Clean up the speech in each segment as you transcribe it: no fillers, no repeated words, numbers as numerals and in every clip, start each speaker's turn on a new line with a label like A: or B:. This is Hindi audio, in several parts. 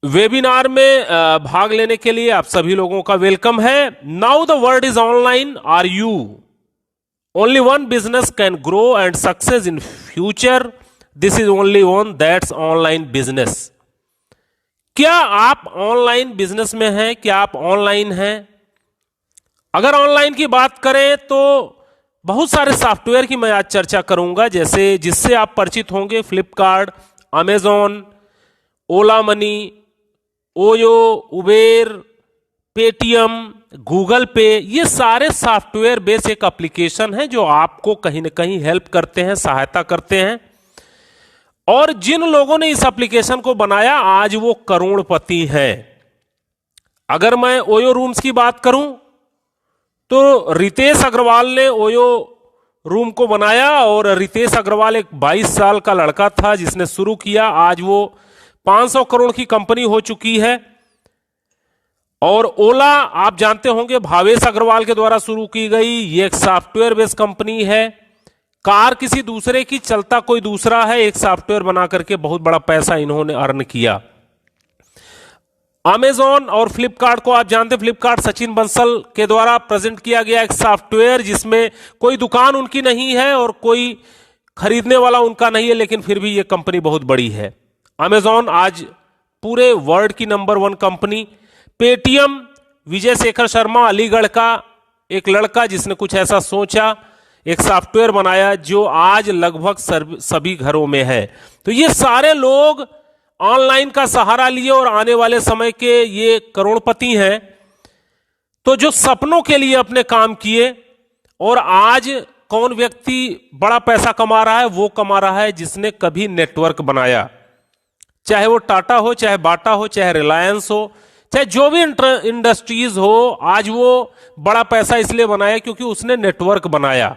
A: वेबिनार में भाग लेने के लिए आप सभी लोगों का वेलकम है। Now the world is online, are you? Only one business can grow and success in future, this is only one, that's online business. क्या आप ऑनलाइन बिजनेस में हैं? क्या आप ऑनलाइन हैं? अगर ऑनलाइन की बात करें तो बहुत सारे सॉफ्टवेयर की मैं आज चर्चा करूंगा, जैसे जिससे आप परिचित होंगे। Flipkart, Amazon, Ola money, OYO, Uber, Paytm, Google pay, ये सारे सॉफ्टवेयर बेस एक एप्लीकेशन है जो आपको कहीं ना कहीं हेल्प करते हैं, सहायता करते हैं। और जिन लोगों ने इस एप्लीकेशन को बनाया आज वो करोड़पति हैं। अगर मैं ओयो रूम्स की बात करूं तो रितेश अग्रवाल ने ओयो रूम को बनाया, और रितेश अग्रवाल एक 22 साल का लड़का था जिसने शुरू किया। आज वो 500 करोड़ की कंपनी हो चुकी है। और ओला आप जानते होंगे भावेश अग्रवाल के द्वारा शुरू की गई, ये एक सॉफ्टवेयर बेस्ड कंपनी है। कार किसी दूसरे की, चलता कोई दूसरा है, एक सॉफ्टवेयर बना करके बहुत बड़ा पैसा इन्होंने अर्न किया। अमेजॉन और फ्लिपकार्ट को आप जानते हैं, फ्लिपकार्ट सचिन बंसल के द्वारा प्रेजेंट किया गया एक सॉफ्टवेयर जिसमें कोई दुकान उनकी नहीं है और कोई खरीदने वाला उनका नहीं है, लेकिन फिर भी ये कंपनी बहुत बड़ी है। अमेजॉन आज पूरे वर्ल्ड की number 1 company. Paytm, Vijay Shekhar Sharma, Aligarh का एक लड़का जिसने कुछ ऐसा सोचा, एक सॉफ्टवेयर बनाया जो आज लगभग सभी घरों में है। तो ये सारे लोग ऑनलाइन का सहारा लिए और आने वाले समय के ये करोड़पति हैं। तो जो सपनों के लिए अपने काम किए, और आज कौन व्यक्ति बड़ा पैसा कमा रहा है? वो कमा रहा है जिसने कभी नेटवर्क बनाया, चाहे वो टाटा हो, चाहे बाटा हो, चाहे रिलायंस हो, चाहे जो भी इंडस्ट्रीज हो। आज वो बड़ा पैसा इसलिए बनाया क्योंकि उसने नेटवर्क बनाया,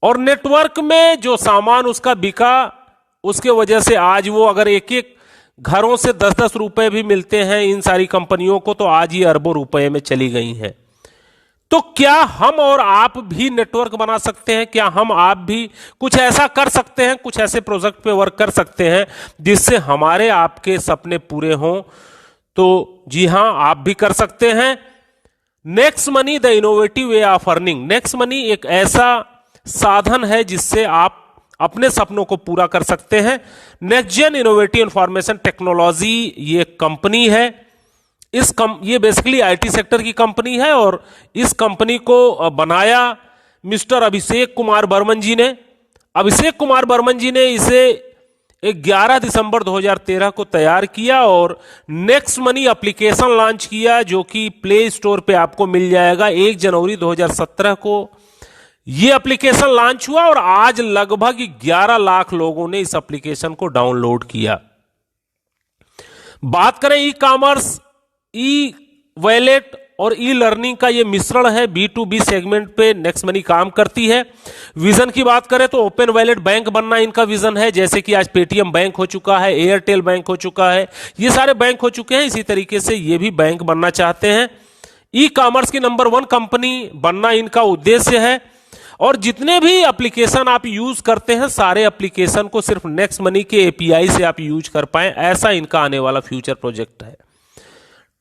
A: और नेटवर्क में जो सामान उसका बिका, उसके वजह से आज वो अगर एक एक घरों से 10-10 रुपए भी मिलते हैं इन सारी कंपनियों को, तो आज ये अरबों रुपए में चली गई हैं। तो क्या हम और आप भी नेटवर्क बना सकते हैं? क्या हम आप भी कुछ ऐसा कर सकते हैं, कुछ ऐसे प्रोजेक्ट पे वर्क कर सकते हैं जिससे हमारे आपके सपने पूरे हों? तो जी हां, आप भी कर सकते हैं। Next money, the innovative way of earning. Next money एक ऐसा साधन है जिससे आप अपने सपनों को पूरा कर सकते हैं। Next gen innovative information technology ये कंपनी है। ये बेसिकली आईटी सेक्टर की कंपनी है, और इस कंपनी को बनाया मिस्टर अभिषेक कुमार बर्मन जी ने। अभिषेक कुमार बर्मन जी ने इसे 11 दिसंबर 2013 को तैयार किया और नेक्स्ट मनी एप्लीकेशन लॉन्च किया, जो कि प्ले स्टोर पे आपको मिल जाएगा। 1 जनवरी 2017 को यह एप्लीकेशन लॉन्च हुआ, और आज लगभग 11 लाख लोगों ने इस एप्लीकेशन को डाउनलोड किया। बात करें ई कॉमर्स, ई वॉलेट और ई लर्निंग का ये मिश्रण है। B2B सेगमेंट पे नेक्स्ट मनी काम करती है। विजन की बात करें तो ओपन वॉलेट बैंक बनना इनका विजन है, जैसे कि आज पेटीएम बैंक हो चुका है, एयरटेल बैंक हो चुका है, ये सारे बैंक हो चुके हैं। इसी तरीके से ये भी बैंक बनना चाहते हैं। ई कॉमर्स की नंबर 1 कंपनी बनना इनका उद्देश्य है। और जितने भी एप्लीकेशन आप यूज करते हैं, सारे एप्लीकेशन को सिर्फ नेक्स्ट मनी के एपीआई से आप यूज कर पाए, ऐसा इनका आने वाला फ्यूचर प्रोजेक्ट है।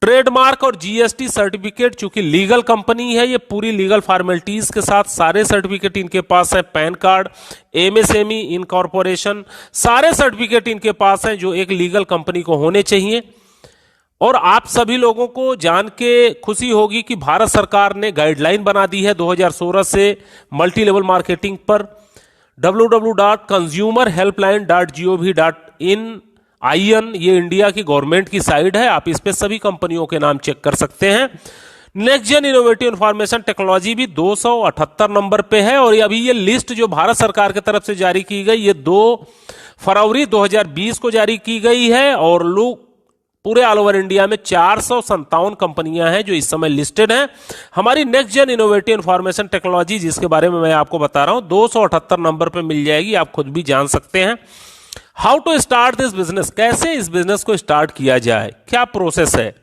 A: ट्रेडमार्क और जीएसटी सर्टिफिकेट, चूंकि लीगल कंपनी है, ये पूरी लीगल फॉर्मेलिटीज के साथ सारे सर्टिफिकेट इनके पास है। पैन कार्ड, एमएसएमई, इनकॉर्पोरेशन, सारे सर्टिफिकेट इनके पास हैं जो एक लीगल कंपनी को होने चाहिए। और आप सभी लोगों को जान के खुशी होगी कि भारत सरकार ने गाइडलाइन बना दी है 2016 से मल्टी लेवल मार्केटिंग पर। www.consumerhelpline.gov.in ये इंडिया की गवर्नमेंट की साइट है, आप इस पे सभी कंपनियों के नाम चेक कर सकते हैं। Next gen innovative information technology भी 278 नंबर पे है, और अभी ये लिस्ट जो भारत सरकार की तरफ से जारी की गई, ये 2 फरवरी 2020 को जारी की गई है। और लोग पूरे ऑल ओवर इंडिया में 457 कंपनियां हैं जो इस समय लिस्टेड हैं। हमारी next gen innovative information technology, जिसके बारे में मैं आपको बता रहा हूं, 278 नंबर पे मिल जाएगी, आप खुद भी जान सकते हैं। How to start this business, कैसे इस बिजनेस को स्टार्ट किया जाए, क्या प्रोसेस है।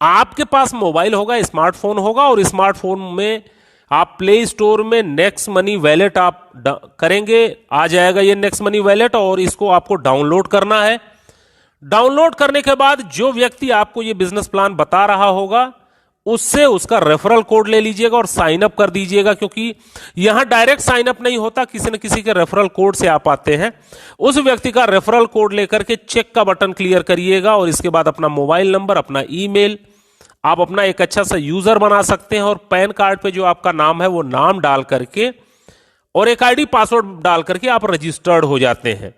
A: आपके पास मोबाइल होगा, स्मार्टफोन होगा, और स्मार्टफोन में आप प्ले स्टोर में नेक्स्ट मनी वॉलेट आप करेंगे, आ जाएगा ये नेक्स्ट मनी वॉलेट, और इसको आपको डाउनलोड करना है। डाउनलोड करने के बाद जो व्यक्ति आपको ये बिजनेस प्लान बता रहा होगा उससे उसका रेफरल कोड ले लीजिएगा और साइन अप कर दीजिएगा, क्योंकि यहां डायरेक्ट साइन अप नहीं होता, किसी न किसी के रेफरल कोड से आप आते हैं। उस व्यक्ति का रेफरल कोड लेकर के चेक का बटन क्लियर करिएगा और इसके बाद अपना मोबाइल नंबर, अपना ईमेल, आप अपना एक अच्छा सा यूजर बना सकते हैं और पैन कार्ड पे जो आपका नाम है वो नाम डाल करके और एक आईडी पासवर्ड डाल करके आप रजिस्टर्ड हो जाते हैं।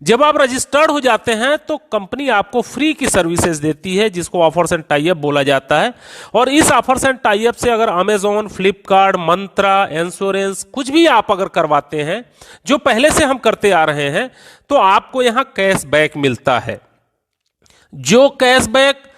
A: जब आप रजिस्टर्ड हो जाते हैं तो कंपनी आपको फ्री की सर्विसेज देती है, जिसको ऑफर्स एंड टाई अप बोला जाता है। और इस ऑफर्स एंड टाई अप से अगर अमेजॉन, फ्लिपकार्ट, मंत्रा, इंश्योरेंस कुछ भी आप अगर करवाते हैं जो पहले से हम करते आ रहे हैं, तो आपको यहां कैशबैक मिलता है। जो कैशबैक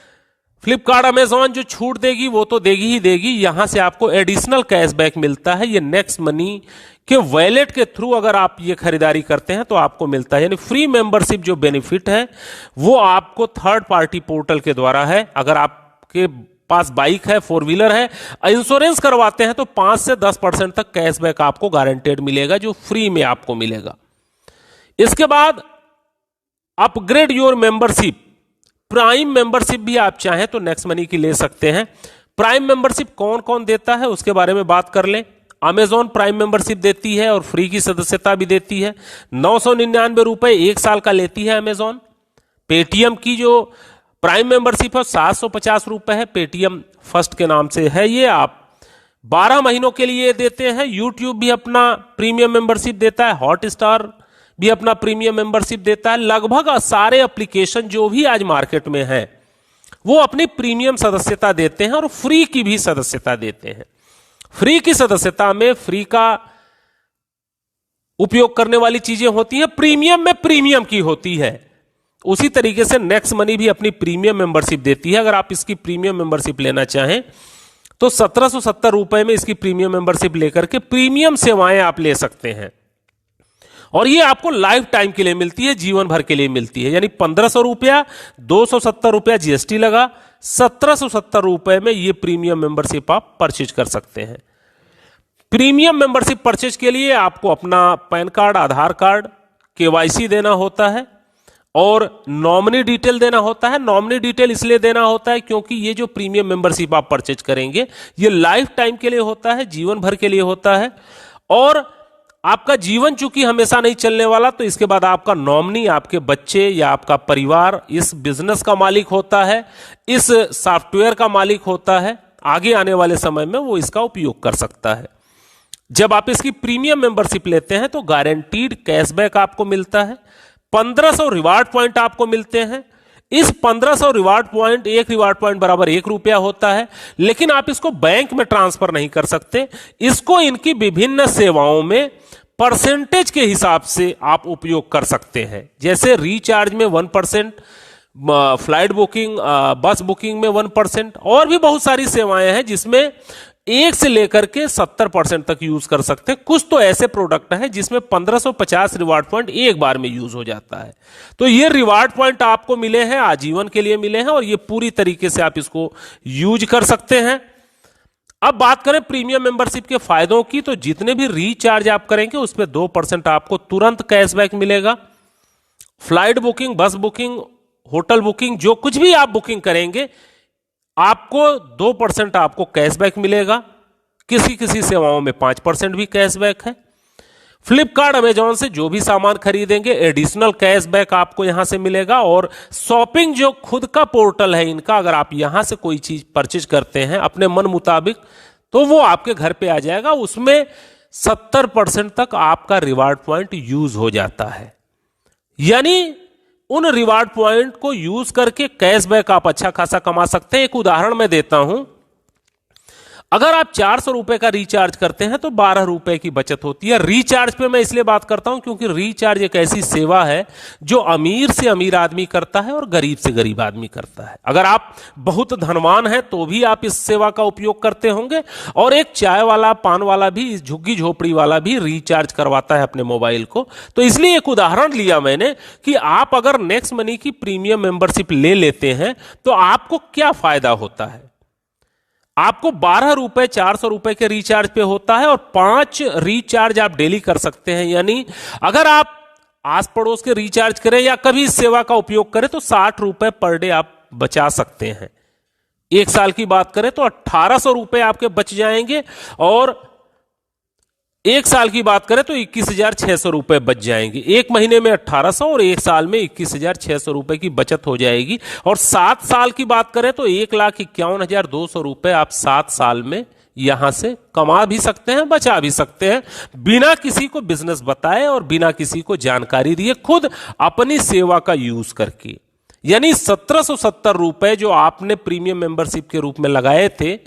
A: फ्लिपकार्ट, अमेजॉन जो छूट देगी वो तो देगी ही देगी, यहां से आपको एडिशनल कैशबैक मिलता है। ये नेक्स्ट मनी के वॉलेट के थ्रू अगर आप ये खरीदारी करते हैं तो आपको मिलता है। यानी फ्री मेंबरशिप जो बेनिफिट है वो आपको थर्ड पार्टी पोर्टल के द्वारा है। अगर आपके पास बाइक है, फोर व्हीलर है, इंश्योरेंस करवाते हैं तो 5 से 10% तक कैशबैक आपको गारंटेड मिलेगा, जो फ्री में आपको मिलेगा। इसके बाद upgrade your membership, prime membership भी आप चाहें तो नेक्स्ट मनी की ले सकते हैं। प्राइम मेंबरशिप कौन कौन देता है उसके बारे में बात कर लें। अमेजॉन प्राइम मेंबरशिप देती है और फ्री की सदस्यता भी देती है। 999 रुपए 1 साल का लेती है अमेजॉन। पेटीएम की जो प्राइम मेंबरशिप है 750 रुपए है, पेटीएम फर्स्ट के नाम से है, ये आप 12 महीनों के लिए देते हैं। यूट्यूब भी अपना प्रीमियम मेंबरशिप देता है, हॉटस्टार भी अपना प्रीमियम मेंबरशिप देता है। लगभग सारे एप्लीकेशन जो भी आज मार्केट में है वो अपनी प्रीमियम सदस्यता देते हैं और फ्री की भी सदस्यता देते हैं। फ्री की सदस्यता में फ्री का उपयोग करने वाली चीजें होती हैं, प्रीमियम में प्रीमियम की होती है। उसी तरीके से नेक्स्ट मनी भी अपनी प्रीमियम मेंबरशिप देती है। अगर आप इसकी प्रीमियम मेंबरशिप लेना चाहें तो 1770 रुपए में इसकी प्रीमियम मेंबरशिप लेकर के प्रीमियम सेवाएं आप ले सकते हैं और ये आपको लाइफ टाइम के लिए मिलती है, जीवन भर के लिए मिलती है। यानी 1500 रुपया, 270 रुपया जीएसटी लगा, 1770 रुपए में ये प्रीमियम मेंबरशिप आप परचेज कर सकते हैं। प्रीमियम मेंबरशिप परचेज के लिए आपको अपना पैन कार्ड, आधार कार्ड, केवाईसी देना होता है और नॉमिनी डिटेल देना होता है। नॉमिनी डिटेल इसलिए देना होता है क्योंकि ये जो प्रीमियम मेंबरशिप आप परचेज करेंगे ये लाइफ टाइम के लिए होता है, जीवन भर के लिए होता है। और आपका जीवन चूंकि हमेशा नहीं चलने वाला, तो इसके बाद आपका नॉमिनी, आपके बच्चे या आपका परिवार इस बिजनेस का मालिक होता है, इस सॉफ्टवेयर का मालिक होता है। आगे आने वाले समय में वो इसका उपयोग कर सकता है। जब आप इसकी प्रीमियम मेंबरशिप लेते हैं तो गारंटीड कैशबैक आपको मिलता है। 1500 रिवार्ड पॉइंट आपको मिलते हैं। इस 1500 रिवार्ड पॉइंट, एक रिवार्ड पॉइंट बराबर 1 रुपया होता है, लेकिन आप इसको बैंक में ट्रांसफर नहीं कर सकते। इसको इनकी विभिन्न सेवाओं में परसेंटेज के हिसाब से आप उपयोग कर सकते हैं। जैसे रिचार्ज में 1%, फ्लाइट बुकिंग, बस बुकिंग में 1%, और भी बहुत सारी सेवाएं हैं जिसमें 1 से लेकर के 70% तक यूज कर सकते हैं। कुछ तो ऐसे प्रोडक्ट हैं जिसमें 1550 रिवार्ड पॉइंट एक बार में यूज हो जाता है। तो ये रिवार्ड पॉइंट आपको मिले हैं, आजीवन के लिए मिले हैं और ये पूरी तरीके से आप इसको यूज कर सकते हैं। अब बात करें प्रीमियम मेंबरशिप के फायदों की, तो जितने भी रिचार्ज आप करेंगे उस पर 2% आपको तुरंत कैशबैक मिलेगा। फ्लाइट बुकिंग, बस बुकिंग, होटल बुकिंग, जो कुछ भी आप बुकिंग करेंगे आपको 2% आपको कैशबैक मिलेगा। किसी किसी सेवाओं में 5% भी कैशबैक है। फ्लिपकार्ट, अमेजॉन से जो भी सामान खरीदेंगे एडिशनल कैशबैक आपको यहां से मिलेगा। और शॉपिंग जो खुद का पोर्टल है इनका, अगर आप यहां से कोई चीज परचेज करते हैं अपने मन मुताबिक तो वो आपके घर पे आ जाएगा। उसमें 70% तक आपका रिवार्ड पॉइंट यूज हो जाता है। यानी उन रिवार्ड पॉइंट को यूज करके कैशबैक आप अच्छा खासा कमा सकते हैं। एक उदाहरण मैं देता हूं, अगर आप 400 रुपए का रिचार्ज करते हैं तो 12 रुपए की बचत होती है। रिचार्ज पे मैं इसलिए बात करता हूं क्योंकि रिचार्ज एक ऐसी सेवा है जो अमीर से अमीर आदमी करता है और गरीब से गरीब आदमी करता है। अगर आप बहुत धनवान हैं तो भी आप इस सेवा का उपयोग करते होंगे, और एक चाय वाला, पान वाला भी, झुग्गी झोपड़ी वाला भी रिचार्ज करवाता है अपने मोबाइल को। तो इसलिए एक उदाहरण लिया मैंने कि आप अगर नेक्स्ट मनी की प्रीमियम मेंबरशिप ले लेते हैं तो आपको क्या फायदा होता है। आपको 12 रुपए 400 रुपए के रिचार्ज पे होता है और 5 रिचार्ज आप डेली कर सकते हैं। यानी अगर आप आस पड़ोस के रिचार्ज करें या कभी इस सेवा का उपयोग करें तो 60 रुपए पर डे आप बचा सकते हैं। एक साल की बात करें तो 1800 रुपए आपके बच जाएंगे, और एक साल की बात करें तो 21,600 रुपए बच जाएंगे। एक महीने में 1800 और एक साल में 21,600 रुपए की बचत हो जाएगी। और 7 साल की बात करें तो 1,51,200 रुपए आप 7 साल में यहां से कमा भी सकते हैं, बचा भी सकते हैं, बिना किसी को बिजनेस बताए और बिना किसी को जानकारी दिए, खुद अपनी सेवा का यूज करके। यानी 1770 रुपए जो आपने प्रीमियम मेंबरशिप के रूप में लगाए थे,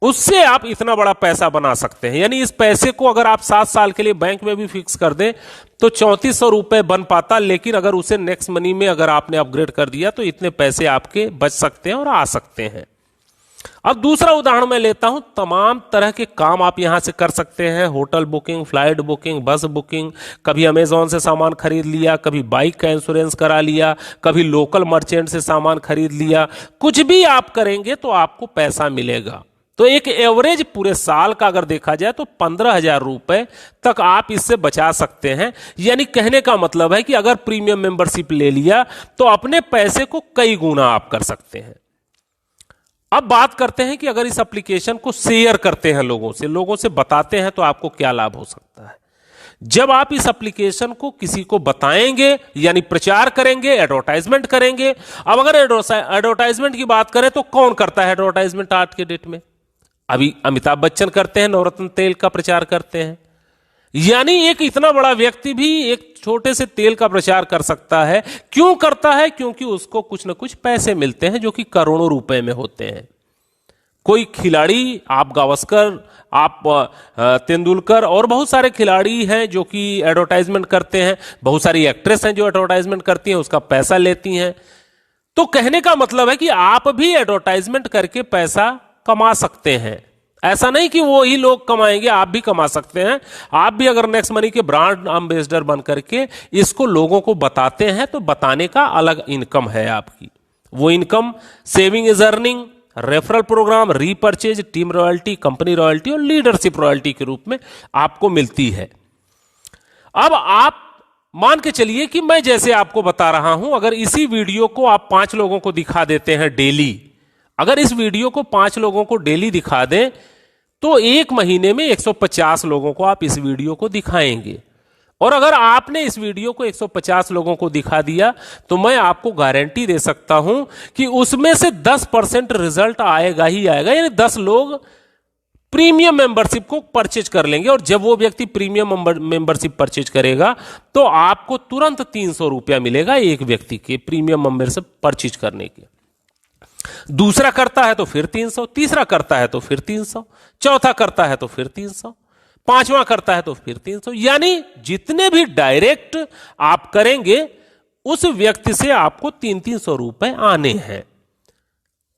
A: उससे आप इतना बड़ा पैसा बना सकते हैं। यानी इस पैसे को अगर आप 7 साल के लिए बैंक में भी फिक्स कर दें तो 3400 रुपए बन पाता, लेकिन अगर उसे नेक्स्ट मनी में अगर आपने अपग्रेड कर दिया तो इतने पैसे आपके बच सकते हैं और आ सकते हैं। अब दूसरा उदाहरण मैं लेता हूं। तमाम तरह के काम आप यहां से कर सकते हैं। होटल बुकिंग, फ्लाइट बुकिंग, बस बुकिंग, कभी अमेजॉन से सामान खरीद लिया, कभी बाइक का इंश्योरेंस करा लिया, कभी लोकल मर्चेंट से सामान खरीद लिया। कुछ भी आप करेंगे तो आपको पैसा मिलेगा। तो एक एवरेज पूरे साल का अगर देखा जाए तो 15,000 रुपए तक आप इससे बचा सकते हैं। यानी कहने का मतलब है कि अगर प्रीमियम मेंबरशिप ले लिया तो अपने पैसे को कई गुना आप कर सकते हैं। अब बात करते हैं कि अगर इस एप्लीकेशन को शेयर करते हैं लोगों से बताते हैं तो आपको क्या लाभ हो सकता है। जब आप इस एप्लीकेशन को किसी को बताएंगे यानी प्रचार करेंगे, एडवर्टाइजमेंट करेंगे। अब अगर एडवर्टाइजमेंट की बात करें तो कौन करता है एडवर्टाइजमेंट आज के डेट में? अभी अमिताभ बच्चन करते हैं, नवरत्न तेल का प्रचार करते हैं। यानी एक इतना बड़ा व्यक्ति भी एक छोटे से तेल का प्रचार कर सकता है। क्यों करता है? क्योंकि उसको कुछ ना कुछ पैसे मिलते हैं जो कि करोड़ों रुपए में होते हैं। कोई खिलाड़ी, आप गावस्कर, आप तेंदुलकर और बहुत सारे खिलाड़ी हैं जो कि एडवर्टाइजमेंट करते हैं। बहुत सारी एक्ट्रेस हैं जो एडवर्टाइजमेंट करती हैं, उसका पैसा लेती हैं। तो कहने का मतलब है कि आप भी एडवर्टाइजमेंट करके पैसा कमा सकते हैं। ऐसा नहीं कि वो ही लोग कमाएंगे, आप भी कमा सकते हैं। आप भी अगर नेक्स्ट मनी के ब्रांड एम्बेसडर बन करके इसको लोगों को बताते हैं तो बताने का अलग इनकम है आपकी। वो income saving is earning, referral program, repurchase, team royalty, company royalty और लीडरशिप रॉयल्टी के रूप में आपको मिलती है। अब आप मान के चलिए कि मैं जैसे आपको बता रहा हूं, अगर इसी वीडियो को आप 5 लोगों को दिखा देते हैं डेली, अगर इस वीडियो को 5 लोगों को डेली दिखा दें तो एक महीने में 150 लोगों को आप इस वीडियो को दिखाएंगे। और अगर आपने इस वीडियो को 150 लोगों को दिखा दिया तो मैं आपको गारंटी दे सकता हूं कि उसमें से 10% रिजल्ट आएगा ही आएगा। यानी 10 लोग प्रीमियम मेंबरशिप को परचेज कर लेंगे। और जब वो व्यक्ति प्रीमियम मेंबरशिप परचेज करेगा तो आपको तुरंत 300 रुपया मिलेगा एक व्यक्ति के प्रीमियम मेंबरशिप परचेज करने के। दूसरा करता है तो फिर 300, तीसरा करता है तो फिर 300, चौथा करता है तो फिर 300, पांचवा करता है तो फिर 300। यानी जितने भी डायरेक्ट आप करेंगे उस व्यक्ति से आपको 300-300 रुपए आने हैं।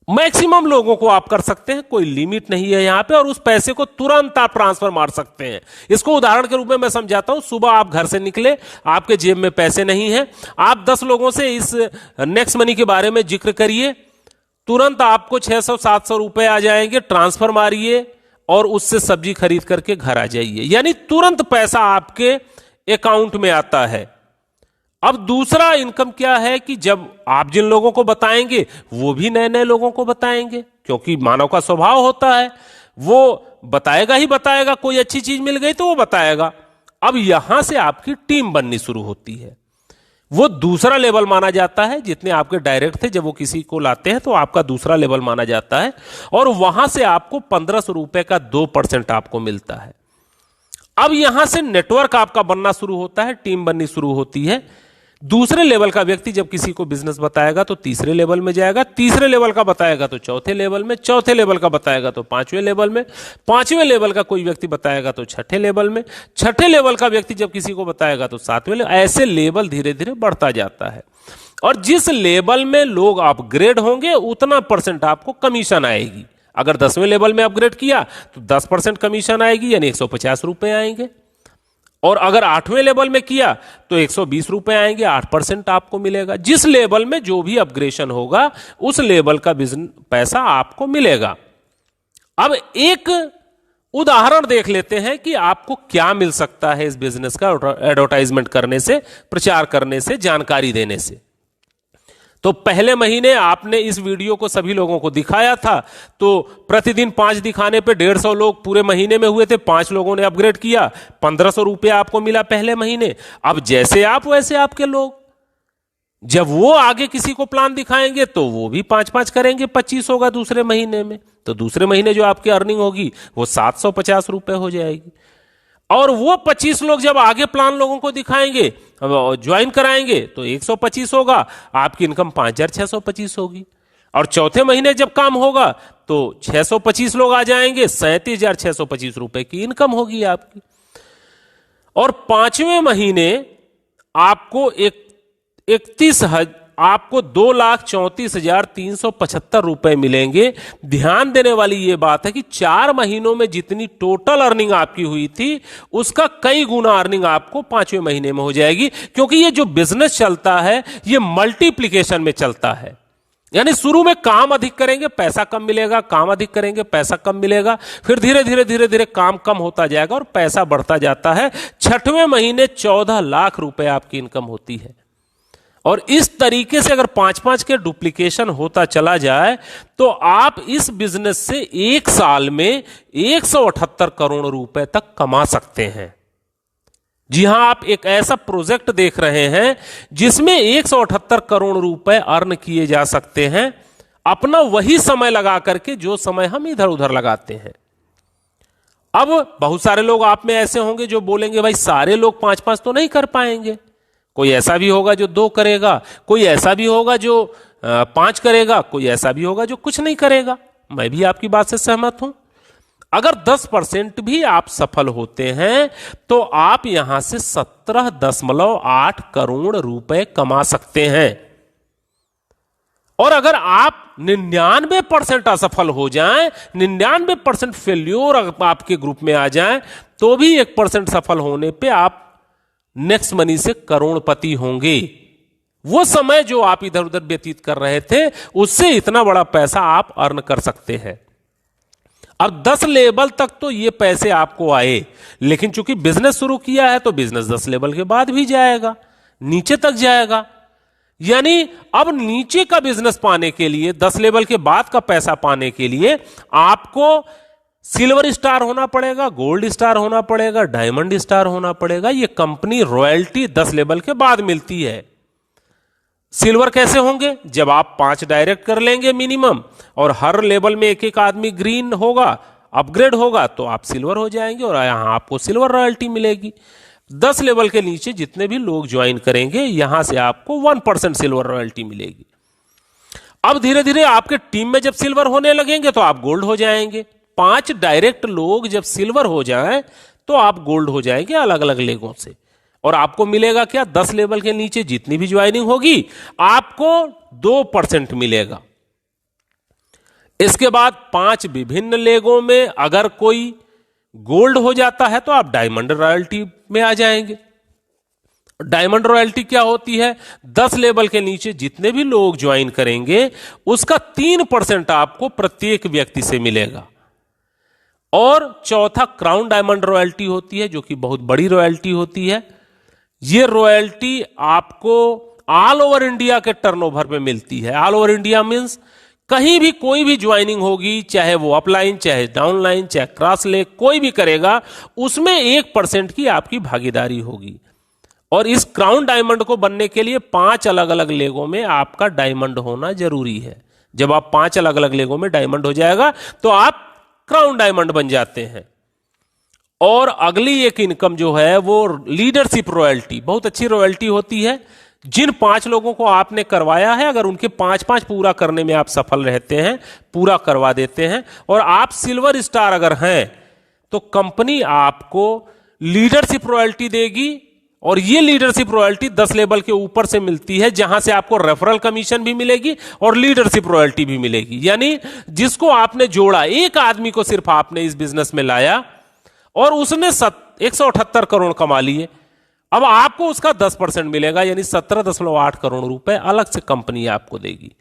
A: मैक्सिमम लोगों को आप कर सकते हैं, कोई लिमिट नहीं है यहां पे। और उस पैसे को तुरंत आप ट्रांसफर मार सकते हैं। इसको उदाहरण के रूप में मैं समझाता हूं। सुबह आप घर से निकले, आपके जेब में पैसे नहीं है, आप 10 लोगों से इस नेक्स्ट मनी के बारे में जिक्र करिए, तुरंत आपको 600-700 रुपए आ जाएंगे। ट्रांसफर मारिए और उससे सब्जी खरीद करके घर आ जाइए। यानी तुरंत पैसा आपके अकाउंट में आता है। अब दूसरा इनकम क्या है कि जब आप जिन लोगों को बताएंगे वो भी नए नए लोगों को बताएंगे, क्योंकि मानव का स्वभाव होता है, वो बताएगा ही बताएगा। कोई अच्छी चीज मिल गई तो वो बताएगा। अब यहां से आपकी टीम बननी शुरू होती है। वो दूसरा लेवल माना जाता है। जितने आपके डायरेक्ट थे, जब वो किसी को लाते हैं तो आपका दूसरा लेवल माना जाता है। और वहां से आपको 1500 रुपए का 2% आपको मिलता है। अब यहां से नेटवर्क आपका बनना शुरू होता है, टीम बननी शुरू होती है। दूसरे लेवल का व्यक्ति जब किसी को बिजनेस बताएगा तो तीसरे लेवल में जाएगा, तीसरे लेवल का बताएगा तो चौथे लेवल में, चौथे लेवल का बताएगा तो 5वें लेवल में, 5वें लेवल का कोई व्यक्ति बताएगा तो 6ठे लेवल में, 6ठे लेवल का व्यक्ति जब किसी को बताएगा तो 7वें लेवल। ऐसे लेवल धीरे धीरे बढ़ता जाता है। और जिस लेवल में लोग अपग्रेड होंगे उतना % आपको कमीशन आएगी। अगर 10वें लेवल में अपग्रेड किया तो 10% कमीशन आएगी, यानी 150 रुपए आएंगे। और अगर 8वें लेवल में किया तो 120 रुपए आएंगे, 8% आपको मिलेगा। जिस लेवल में जो भी अपग्रेडेशन होगा उस लेवल का बिजनेस पैसा आपको मिलेगा। अब एक उदाहरण देख लेते हैं कि आपको क्या मिल सकता है इस बिजनेस का एडवर्टाइजमेंट करने से, प्रचार करने से, जानकारी देने से। तो पहले महीने आपने इस वीडियो को सभी लोगों को दिखाया था, तो प्रतिदिन 5 दिखाने पे 150 लोग पूरे महीने में हुए थे। 5 लोगों ने अपग्रेड किया, 1500 रुपया आपको मिला पहले महीने। अब जैसे आप वैसे आपके लोग, जब वो आगे किसी को प्लान दिखाएंगे तो वो भी 5-5 करेंगे, 25 होगा दूसरे महीने में। तो दूसरे महीने जो आपकी अर्निंग होगी वो 750 रुपए हो जाएगी। और वो 25 लोग जब आगे प्लान लोगों को दिखाएंगे, ज्वाइन कराएंगे, तो 125 होगा, आपकी इनकम 5625 होगी। और चौथे महीने जब काम होगा तो 625 लोग आ जाएंगे, 37,625 रुपए की इनकम होगी आपकी। और 5वें महीने आपको 2,34,375 रुपए मिलेंगे। ध्यान देने वाली यह बात है कि 4 महीनों में जितनी टोटल अर्निंग आपकी हुई थी उसका कई गुना अर्निंग आपको 5वें महीने में हो जाएगी, क्योंकि ये जो बिजनेस चलता है ये मल्टीप्लिकेशन में चलता है। यानी शुरू में काम अधिक करेंगे, पैसा कम मिलेगा, काम अधिक करेंगे, पैसा कम मिलेगा, फिर धीरे धीरे काम कम होता जाएगा और पैसा बढ़ता जाता है। 6वें महीने 14 लाख रुपए आपकी इनकम होती है। और इस तरीके से अगर 5-5 के डुप्लीकेशन होता चला जाए तो आप इस बिजनेस से एक साल में 178 करोड़ रुपए तक कमा सकते हैं। जी हां, आप एक ऐसा प्रोजेक्ट देख रहे हैं जिसमें 178 करोड़ रुपए अर्न किए जा सकते हैं, अपना वही समय लगा करके जो समय हम इधर उधर लगाते हैं। अब बहुत सारे लोग आप में ऐसे होंगे जो बोलेंगे भाई सारे लोग 5-5 तो नहीं कर पाएंगे, कोई ऐसा भी होगा जो 2 करेगा, कोई ऐसा भी होगा जो 5 करेगा, कोई ऐसा भी होगा जो कुछ नहीं करेगा। मैं भी आपकी बात से सहमत हूं। अगर 10% भी आप सफल होते हैं तो आप यहां से 17.8 करोड़ रुपए कमा सकते हैं। और अगर आप 99% असफल हो जाएं, 99% फेल्योर आपके ग्रुप में आ जाएं, तो भी 1% सफल होने पे आप नेक्स्ट मनी से करोड़पति होंगे। वो समय जो आप इधर उधर व्यतीत कर रहे थे उससे इतना बड़ा पैसा आप अर्न कर सकते हैं। अब 10 लेवल तक तो ये पैसे आपको आए, लेकिन चूंकि बिजनेस शुरू किया है तो बिजनेस 10 लेवल के बाद भी जाएगा, नीचे तक जाएगा। यानी अब नीचे का बिजनेस पाने के लिए, 10 लेवल के बाद का पैसा पाने के लिए आपको सिल्वर स्टार होना पड़ेगा, गोल्ड स्टार होना पड़ेगा, डायमंड स्टार होना पड़ेगा। ये कंपनी रॉयल्टी 10 लेवल के बाद मिलती है। सिल्वर कैसे होंगे? जब आप 5 डायरेक्ट कर लेंगे मिनिमम, और हर लेवल में एक एक आदमी ग्रीन होगा, अपग्रेड होगा, तो आप सिल्वर हो जाएंगे और यहां आपको सिल्वर रॉयल्टी मिलेगी। 10 लेवल के नीचे जितने भी लोग ज्वाइन करेंगे यहां से आपको 1% सिल्वर रॉयल्टी मिलेगी। अब धीरे धीरे आपके टीम में जब सिल्वर होने लगेंगे तो आप गोल्ड हो जाएंगे। 5 डायरेक्ट लोग जब सिल्वर हो जाएं तो आप गोल्ड हो जाएंगे अलग अलग लेगों से। और आपको मिलेगा क्या? 10 लेवल के नीचे जितनी भी ज्वाइनिंग होगी आपको 2% मिलेगा। इसके बाद 5 विभिन्न लेगों में अगर कोई गोल्ड हो जाता है तो आप डायमंड रॉयल्टी में आ जाएंगे। डायमंड रॉयल्टी क्या होती है? 10 लेवल के नीचे जितने भी लोग ज्वाइन करेंगे उसका 3% आपको प्रत्येक व्यक्ति से मिलेगा। और चौथा क्राउन डायमंड रॉयल्टी होती है, जो कि बहुत बड़ी रॉयल्टी होती है। यह रॉयल्टी आपको ऑल ओवर इंडिया के टर्नओवर पे मिलती है। ऑल ओवर इंडिया मींस कहीं भी कोई भी ज्वाइनिंग होगी, चाहे वो अपलाइन, चाहे डाउनलाइन, चाहे क्रॉस लेग, कोई भी करेगा उसमें 1% की आपकी भागीदारी होगी। और इस क्राउन डायमंड को बनने के लिए 5 अलग अलग लेगों में आपका डायमंड होना जरूरी है। जब आप 5 अलग अलग लेगों में डायमंड हो जाएगा तो आप क्राउन डायमंड बन जाते हैं। और अगली एक इनकम जो है वो लीडरशिप रॉयल्टी, बहुत अच्छी रॉयल्टी होती है। जिन 5 लोगों को आपने करवाया है, अगर उनके 5-5 पूरा करने में आप सफल रहते हैं, पूरा करवा देते हैं, और आप सिल्वर स्टार अगर हैं, तो कंपनी आपको लीडरशिप रॉयल्टी देगी। और ये लीडरशिप रॉयल्टी 10 लेवल के ऊपर से मिलती है, जहां से आपको रेफरल कमीशन भी मिलेगी और लीडरशिप रॉयल्टी भी मिलेगी। यानी जिसको आपने जोड़ा, एक आदमी को सिर्फ आपने इस बिजनेस में लाया और उसने 178 करोड़ कमा लिए, अब आपको उसका 10% मिलेगा, यानी 17.8 करोड़ रुपए अलग से कंपनी आपको देगी।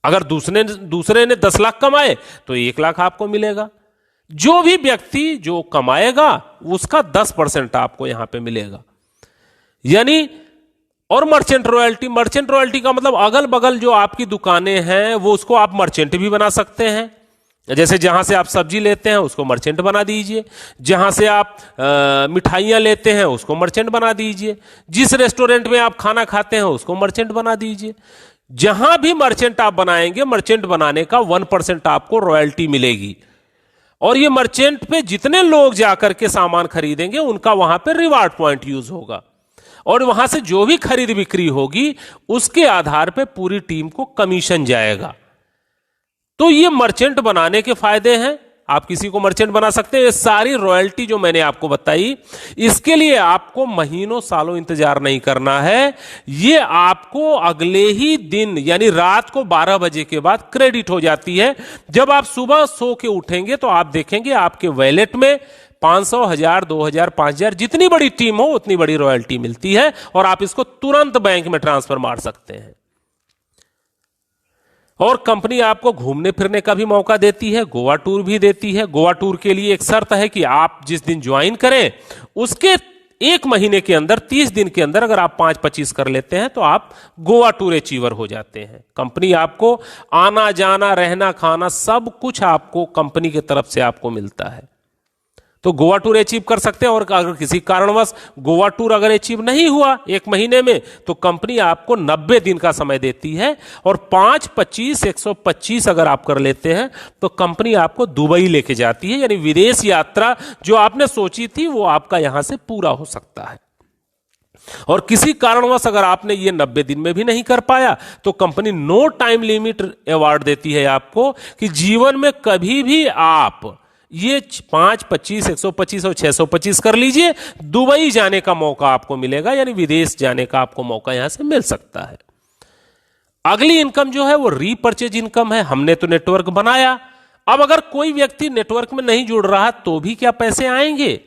A: अगर दूसरे ने 10 लाख कमाए तो 1 लाख आपको मिलेगा। जो भी व्यक्ति जो कमाएगा उसका 10% आपको यहां पे मिलेगा। यानी और मर्चेंट रॉयल्टी का मतलब अगल बगल जो आपकी दुकानें हैं वो उसको आप मर्चेंट भी बना सकते हैं। जैसे जहां से आप सब्जी लेते हैं उसको मर्चेंट बना दीजिए, जहां से आप मिठाइयां लेते हैं उसको मर्चेंट बना दीजिए, जिस रेस्टोरेंट में आप खाना खाते हैं उसको मर्चेंट बना दीजिए। जहां भी मर्चेंट आप बनाएंगे, मर्चेंट बनाने का 1% आपको रॉयल्टी मिलेगी। और ये मर्चेंट पे जितने लोग जाकर के सामान खरीदेंगे उनका वहां पे रिवार्ड पॉइंट यूज होगा, और वहां से जो भी खरीद बिक्री होगी उसके आधार पे पूरी टीम को कमीशन जाएगा। तो ये मर्चेंट बनाने के फायदे हैं, आप किसी को मर्चेंट बना सकते हैं। ये सारी रॉयल्टी जो मैंने आपको बताई, इसके लिए आपको महीनों सालों इंतजार नहीं करना है। ये आपको अगले ही दिन यानी रात को 12 बजे के बाद क्रेडिट हो जाती है। जब आप सुबह सो के उठेंगे तो आप देखेंगे आपके वॉलेट में 500, 1000, 2000, 5000 जितनी बड़ी टीम हो उतनी बड़ी रॉयल्टी मिलती है, और आप इसको तुरंत बैंक में ट्रांसफर मार सकते हैं। और कंपनी आपको घूमने फिरने का भी मौका देती है, गोवा टूर भी देती है। गोवा टूर के लिए एक शर्त है कि आप जिस दिन ज्वाइन करें उसके 1 महीने के अंदर 30 दिन के अंदर अगर आप 5-25 कर लेते हैं तो आप गोवा टूर अचीवर हो जाते हैं। कंपनी आपको आना जाना रहना खाना सब कुछ आपको कंपनी की तरफ से आपको मिलता है, तो गोवा टूर अचीव कर सकते हैं। और अगर किसी कारणवश गोवा टूर अगर अचीव नहीं हुआ 1 महीने में, तो कंपनी आपको 90 दिन का समय देती है, और 5-25 125 अगर आप कर लेते हैं तो कंपनी आपको दुबई लेके जाती है। यानी विदेश यात्रा जो आपने सोची थी वो आपका यहां से पूरा हो सकता है। और किसी कारणवश अगर आपने ये 90 दिन में भी नहीं कर पाया तो company no time limit award देती है आपको, कि जीवन में कभी भी आप ये 5-25 125 और 625 कर लीजिए, दुबई जाने का मौका आपको मिलेगा, यानी विदेश जाने का आपको मौका यहां से मिल सकता है। अगली इनकम जो है वो रीपर्चेज इनकम है। हमने तो नेटवर्क बनाया, अब अगर कोई व्यक्ति नेटवर्क में नहीं जुड़ रहा तो भी क्या पैसे आएंगे?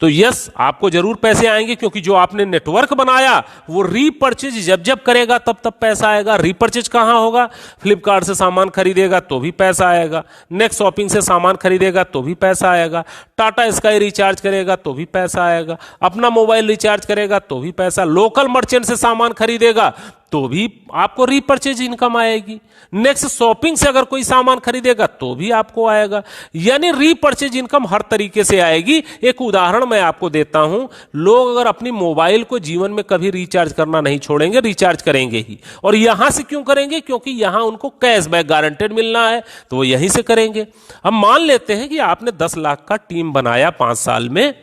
A: तो यस, आपको जरूर पैसे आएंगे, क्योंकि जो आपने नेटवर्क बनाया वो रीपर्चेज जब जब करेगा तब तब पैसा आएगा। रीपर्चेज कहां होगा? फ्लिपकार्ट से सामान खरीदेगा तो भी पैसा आएगा, नेक्स्ट शॉपिंग से सामान खरीदेगा तो भी पैसा आएगा, टाटा स्काई रिचार्ज करेगा तो भी पैसा आएगा, अपना मोबाइल रिचार्ज करेगा तो भी पैसा, लोकल मर्चेंट से सामान खरीदेगा तो भी आपको रीपर्चेज इनकम आएगी, नेक्स्ट शॉपिंग से अगर कोई सामान खरीदेगा तो भी आपको आएगा। यानी रीपर्चेज इनकम हर तरीके से आएगी। एक उदाहरण मैं आपको देता हूं, लोग अगर अपनी मोबाइल को जीवन में कभी रिचार्ज करना नहीं छोड़ेंगे, रिचार्ज करेंगे ही। और यहां से क्यों करेंगे? क्योंकि यहां उनको कैशबैक गारंटेड मिलना है, तो वो यहीं से करेंगे। अब मान लेते हैं कि आपने 10 लाख का टीम बनाया 5 साल में,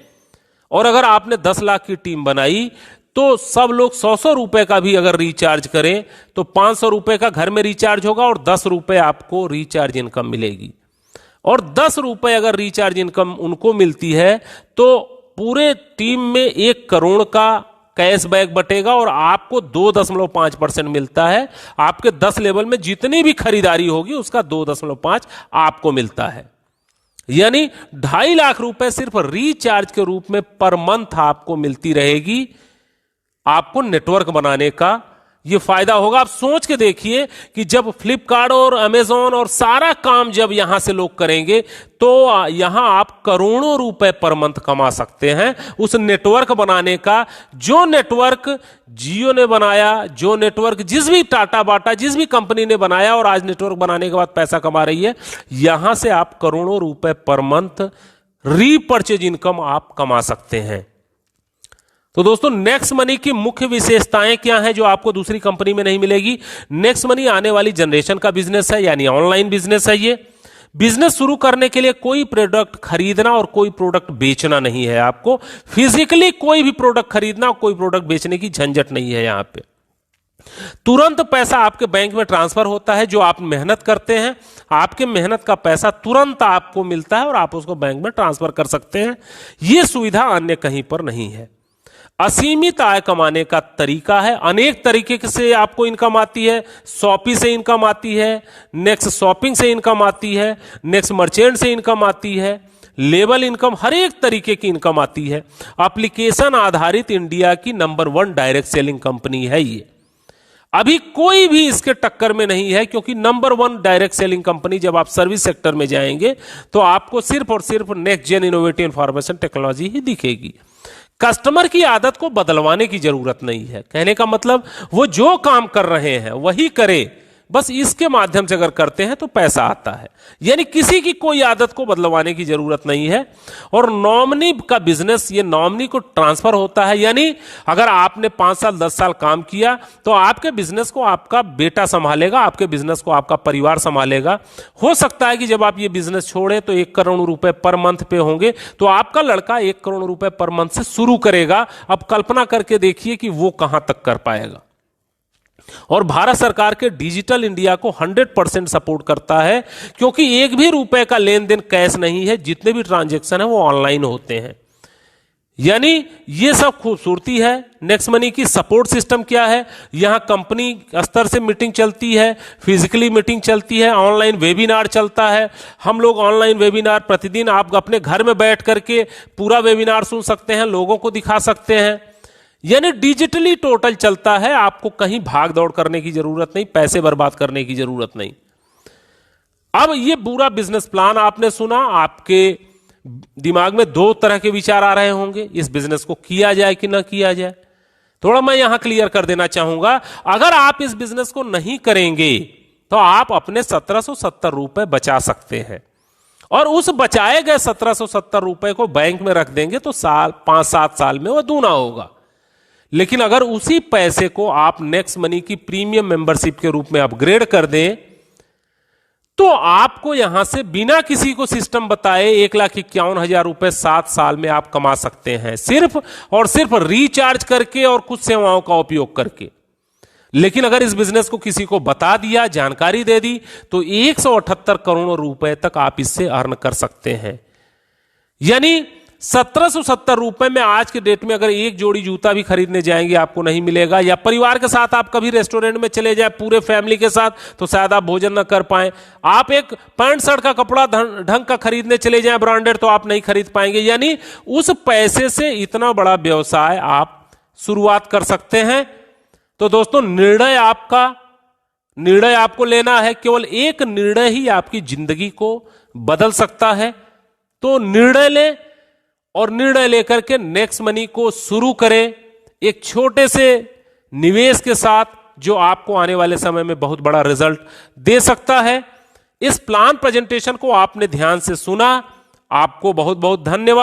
A: और अगर आपने 10 लाख की टीम बनाई तो सब लोग 100-100 रुपए का भी अगर रिचार्ज करें तो 500 रुपए का घर में रिचार्ज होगा, और 10 रुपए आपको रिचार्ज इनकम मिलेगी। और 10 रुपए अगर रिचार्ज इनकम उनको मिलती है तो पूरे टीम में 1 करोड़ का कैशबैक बटेगा, और आपको 2.5% मिलता है। आपके 10 लेवल में जितनी भी खरीदारी होगी उसका 2.5 आपको मिलता है। यानी 2.5 लाख रुपए सिर्फ रिचार्ज के रूप में पर मंथ आपको मिलती रहेगी। आपको नेटवर्क बनाने का ये फायदा होगा। आप सोच के देखिए कि जब फ्लिपकार्ट और अमेजॉन और सारा काम जब यहां से लोग करेंगे तो यहां आप करोड़ों रुपए पर मंथ कमा सकते हैं उस नेटवर्क बनाने का। जो नेटवर्क जियो ने बनाया, जो नेटवर्क जिस भी टाटा बाटा जिस भी कंपनी ने बनाया और आज नेटवर्क बनाने के बाद पैसा कमा रही है, यहां से आप करोड़ों रुपए पर मंथ रीपर्चेज इनकम आप कमा सकते हैं। तो दोस्तों, नेक्स्ट मनी की मुख्य विशेषताएं क्या हैं जो आपको दूसरी कंपनी में नहीं मिलेगी? नेक्स्ट मनी आने वाली जनरेशन का बिजनेस है, यानी ऑनलाइन बिजनेस है। ये बिजनेस शुरू करने के लिए कोई प्रोडक्ट खरीदना और कोई प्रोडक्ट बेचना नहीं है। आपको फिजिकली कोई भी प्रोडक्ट खरीदना और कोई प्रोडक्ट बेचने की झंझट नहीं है। यहां पे तुरंत पैसा आपके बैंक में ट्रांसफर होता है। जो आप मेहनत करते हैं, आपके मेहनत का पैसा तुरंत आपको मिलता है और आप उसको बैंक में ट्रांसफर कर सकते हैं। यह सुविधा अन्य कहीं पर नहीं है। असीमित आय कमाने का तरीका है। अनेक तरीके से आपको इनकम आती है। शॉपी से इनकम आती है, नेक्स्ट शॉपिंग से इनकम आती है, नेक्स्ट मर्चेंट से इनकम आती है, लेबल इनकम, हर एक तरीके की इनकम आती है। एप्लीकेशन आधारित इंडिया की नंबर 1 डायरेक्ट सेलिंग कंपनी है ये। अभी कोई भी इसके टक्कर में नहीं है, क्योंकि नंबर 1 डायरेक्ट सेलिंग कंपनी जब आप सर्विस सेक्टर में जाएंगे तो आपको सिर्फ और सिर्फ next gen innovative information technology ही दिखेगी। कस्टमर की आदत को बदलवाने की जरूरत नहीं है। कहने का मतलब वो जो काम कर रहे हैं वही करे, बस इसके माध्यम से अगर करते हैं तो पैसा आता है। यानी किसी की कोई आदत को बदलवाने की जरूरत नहीं है। और नॉमिनी का बिजनेस ये नॉमिनी को ट्रांसफर होता है, यानी अगर आपने 5 साल 10 साल काम किया तो आपके बिजनेस को आपका बेटा संभालेगा, आपके बिजनेस को आपका परिवार संभालेगा। हो सकता है कि जब आप ये बिजनेस छोड़े तो 1 करोड़ रुपए पर मंथ पे होंगे, तो आपका लड़का 1 करोड़ रुपए पर मंथ से शुरू करेगा। अब कल्पना करके देखिए कि वो कहां तक कर पाएगा। और भारत सरकार के डिजिटल इंडिया को 100% सपोर्ट करता है, क्योंकि 1 भी रुपए का लेन देन कैश नहीं है, जितने भी ट्रांजैक्शन है वो ऑनलाइन होते हैं। यानी ये सब खूबसूरती है नेक्स्ट मनी की। सपोर्ट सिस्टम क्या है, यहां कंपनी स्तर से मीटिंग चलती है, फिजिकली मीटिंग चलती है, ऑनलाइन वेबिनार चलता है। हम लोग ऑनलाइन वेबिनार प्रतिदिन आप अपने घर में बैठ करके पूरा वेबिनार सुन सकते हैं, लोगों को दिखा सकते हैं। यानी डिजिटली टोटल चलता है, आपको कहीं भाग दौड़ करने की जरूरत नहीं, पैसे बर्बाद करने की जरूरत नहीं। अब ये पूरा बिजनेस प्लान आपने सुना, आपके दिमाग में 2 तरह के विचार आ रहे होंगे, इस बिजनेस को किया जाए कि ना किया जाए। थोड़ा मैं यहां क्लियर कर देना चाहूंगा, अगर आप इस बिजनेस को नहीं करेंगे तो आप अपने 1770 रुपए बचा सकते हैं, और उस बचाए गए 1770 रुपए को बैंक में रख देंगे तो 5-7 साल में वो दूना होगा। लेकिन अगर उसी पैसे को आप नेक्स्ट मनी की प्रीमियम मेंबरशिप के रूप में अपग्रेड कर दें तो आपको यहां से बिना किसी को सिस्टम बताए 1,51,000 रुपए 7 साल में आप कमा सकते हैं, सिर्फ और सिर्फ रिचार्ज करके और कुछ सेवाओं का उपयोग करके। लेकिन अगर इस बिजनेस को किसी को बता दिया, जानकारी दे दी, तो 178 करोड़ रुपए तक आप इससे अर्न कर सकते हैं। यानी 1770 रुपए में आज के डेट में अगर एक जोड़ी जूता भी खरीदने जाएंगे आपको नहीं मिलेगा, या परिवार के साथ आप कभी रेस्टोरेंट में चले जाए पूरे फैमिली के साथ तो शायद आप भोजन ना कर पाए। आप एक पैंट शर्ट का कपड़ा ढंग का खरीदने चले जाए ब्रांडेड, तो आप नहीं खरीद पाएंगे। यानी उस पैसे से इतना बड़ा व्यवसाय आप शुरुआत कर सकते हैं। तो दोस्तों, निर्णय आपको लेना है, केवल एक निर्णय ही आपकी जिंदगी को बदल सकता है। तो निर्णय लें और निर्णय लेकर के नेक्स्ट मनी को शुरू करें, एक छोटे से निवेश के साथ, जो आपको आने वाले समय में बहुत बड़ा रिजल्ट दे सकता है। इस प्लान प्रेजेंटेशन को आपने ध्यान से सुना, आपको बहुत बहुत धन्यवाद।